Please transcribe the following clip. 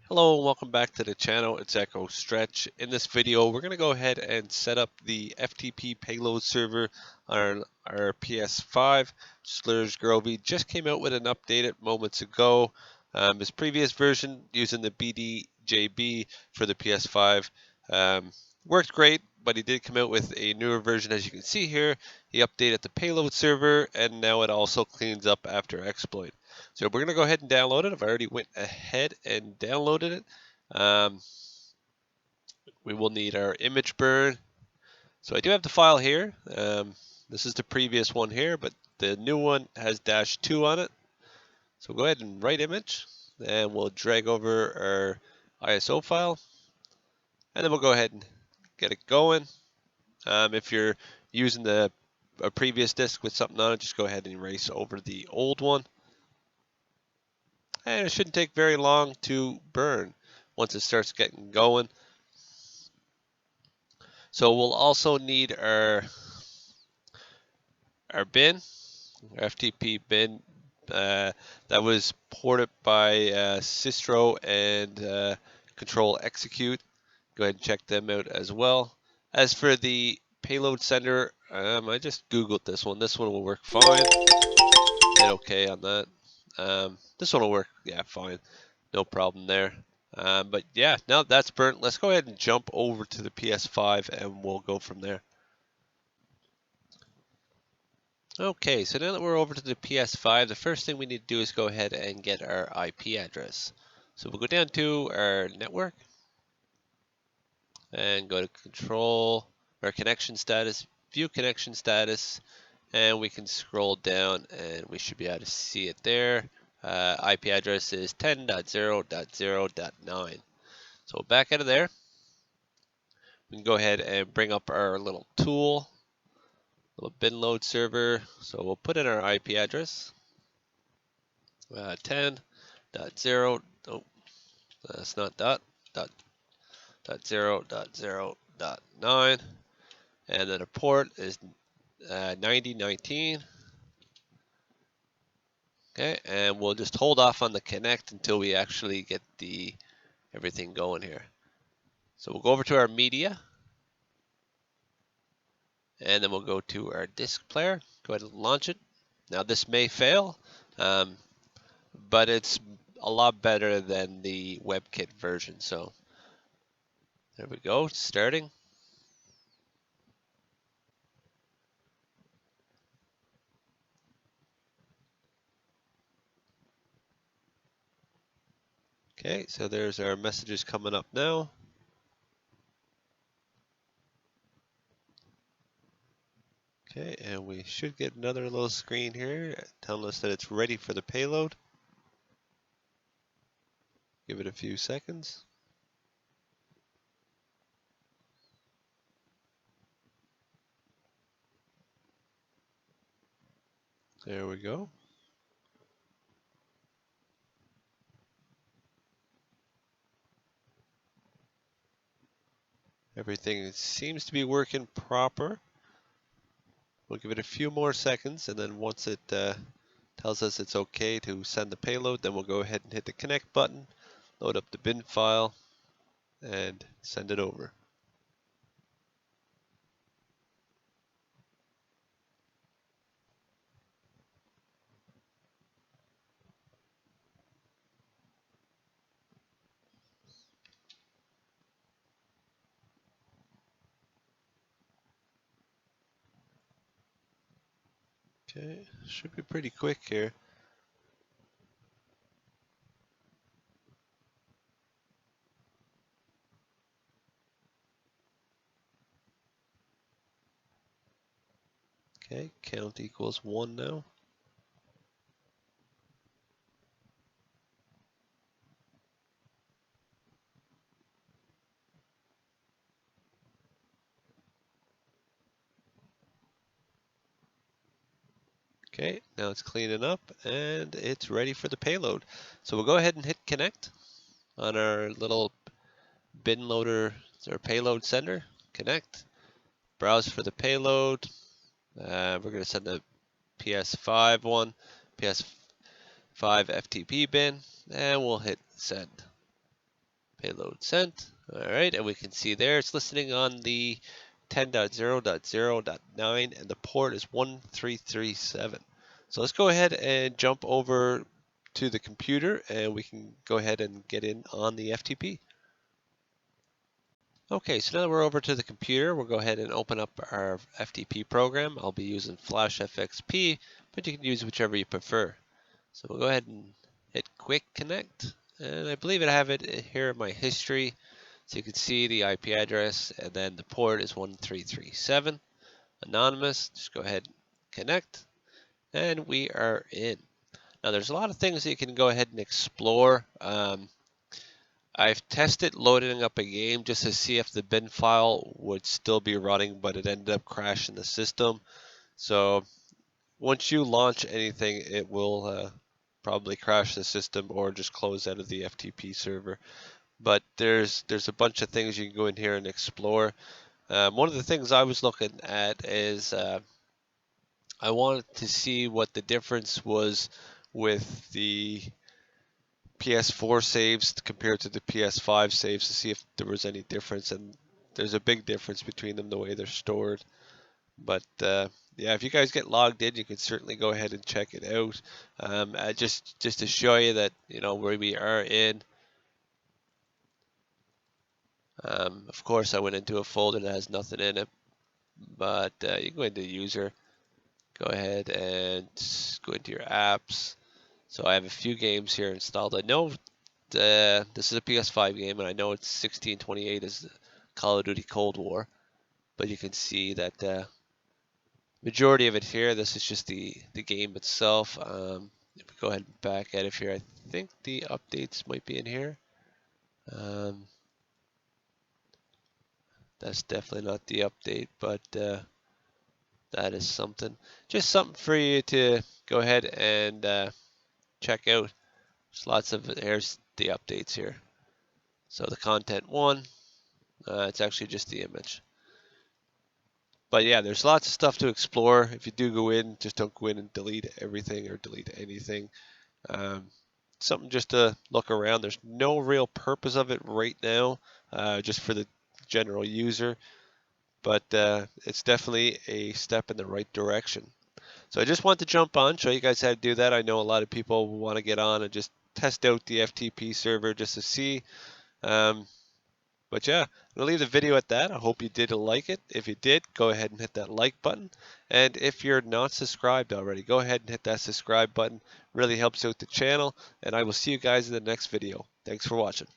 Hello and welcome back to the channel. It's Echo Stretch. In this video, we're going to go ahead and set up the FTP payload server on our PS5. Slurs Grovey just came out with an update moments ago. His previous version using the BDJB for the PS5 worked great, but he did come out with a newer version. As you can see here, he updated the payload server and now it also cleans up after exploit. So we're going to go ahead and download it. I've already went ahead and downloaded it. We will need our image burn. So I do have the file here. This is the previous one here, but the new one has -2 on it. So we'll go ahead and write image, and we'll drag over our ISO file, and then we'll go ahead and get it going. If you're using a previous disk with something on it, just go ahead and erase over the old one. And it shouldn't take very long to burn once it starts getting going. So we'll also need our bin, our FTP bin that was ported by Sistro and Control Execute. Go ahead and check them out as well. As for the payload sender, I just Googled this one. This one will work fine. Hit OK on that. This one will work, yeah, fine. No problem there. But yeah, now that's burnt, let's go ahead and jump over to the PS5 and we'll go from there. Okay, so now that we're over to the PS5, the first thing we need to do is go ahead and get our IP address. So we'll go down to our network and go to control, our connection status, view connection status, and we can scroll down and we should be able to see it there. IP address is 10.0.0.9. So back out of there, we can go ahead and bring up our little tool, little bin load server. So we'll put in our IP address, 10.0. Oh, that's not dot 0.0.0.9, and then the port is 9019. Okay, and we'll just hold off on the connect until we actually get everything going here. So we'll go over to our media, and then we'll go to our disk player. Go ahead and launch it. Now this may fail, but it's a lot better than the WebKit version. So there we go, starting. Okay, so there's our messages coming up now. Okay, and we should get another little screen here telling us that it's ready for the payload. Give it a few seconds. There we go. Everything seems to be working proper. We'll give it a few more seconds, and then once it tells us it's okay to send the payload, then we'll go ahead and hit the connect button, load up the bin file, and send it over. Okay, should be pretty quick here. Okay, count equals 1 now. Okay, now it's cleaning up and it's ready for the payload. So we'll go ahead and hit connect on our little bin loader or payload sender. Connect, browse for the payload. We're going to send the PS5 one, PS5 FTP bin, and we'll hit send. Payload sent. All right, and we can see there it's listening on the 10.0.0.9 and the port is 1337. So let's go ahead and jump over to the computer and we can go ahead and get in on the FTP. Okay, so now that we're over to the computer, we'll go ahead and open up our FTP program. I'll be using Flash FXP, but you can use whichever you prefer. So we'll go ahead and hit Quick Connect, and I believe I have it here in my history. So you can see the IP address, and then the port is 1337. Anonymous, just go ahead and connect, and we are in. Now there's a lot of things that you can go ahead and explore. I've tested loading up a game just to see if the bin file would still be running, but it ended up crashing the system. So once you launch anything, it will probably crash the system or just close out of the FTP server. But there's a bunch of things you can go in here and explore. One of the things I was looking at is I wanted to see what the difference was with the PS4 saves compared to the PS5 saves to see if there was any difference, and there's a big difference between them the way they're stored. But yeah, if you guys get logged in, you can certainly go ahead and check it out. Just to show you that where we are in. Of course, I went into a folder that has nothing in it, but you can go into user, go ahead and go into your apps. So I have a few games here installed. I know this is a PS5 game, and I know it's 1628 is Call of Duty Cold War, but you can see that majority of it here. This is just the game itself. If we go ahead and back out of here, I think the updates might be in here. That's definitely not the update, but that is something. Just something for you to go ahead and check out. There's lots of, here's the updates here. So the content one, it's actually just the image. But yeah, there's lots of stuff to explore. If you do go in, just don't go in and delete everything or delete anything. Something just to look around. There's no real purpose of it right now, just for the general user. But it's definitely a step in the right direction. So I just want to jump on, show you guys how to do that. I know a lot of people want to get on and just test out the FTP server just to see. But yeah, I'm going to leave the video at that. I hope you did like it. If you did, go ahead and hit that like button. And if you're not subscribed already, go ahead and hit that subscribe button. Really helps out the channel. And I will see you guys in the next video. Thanks for watching.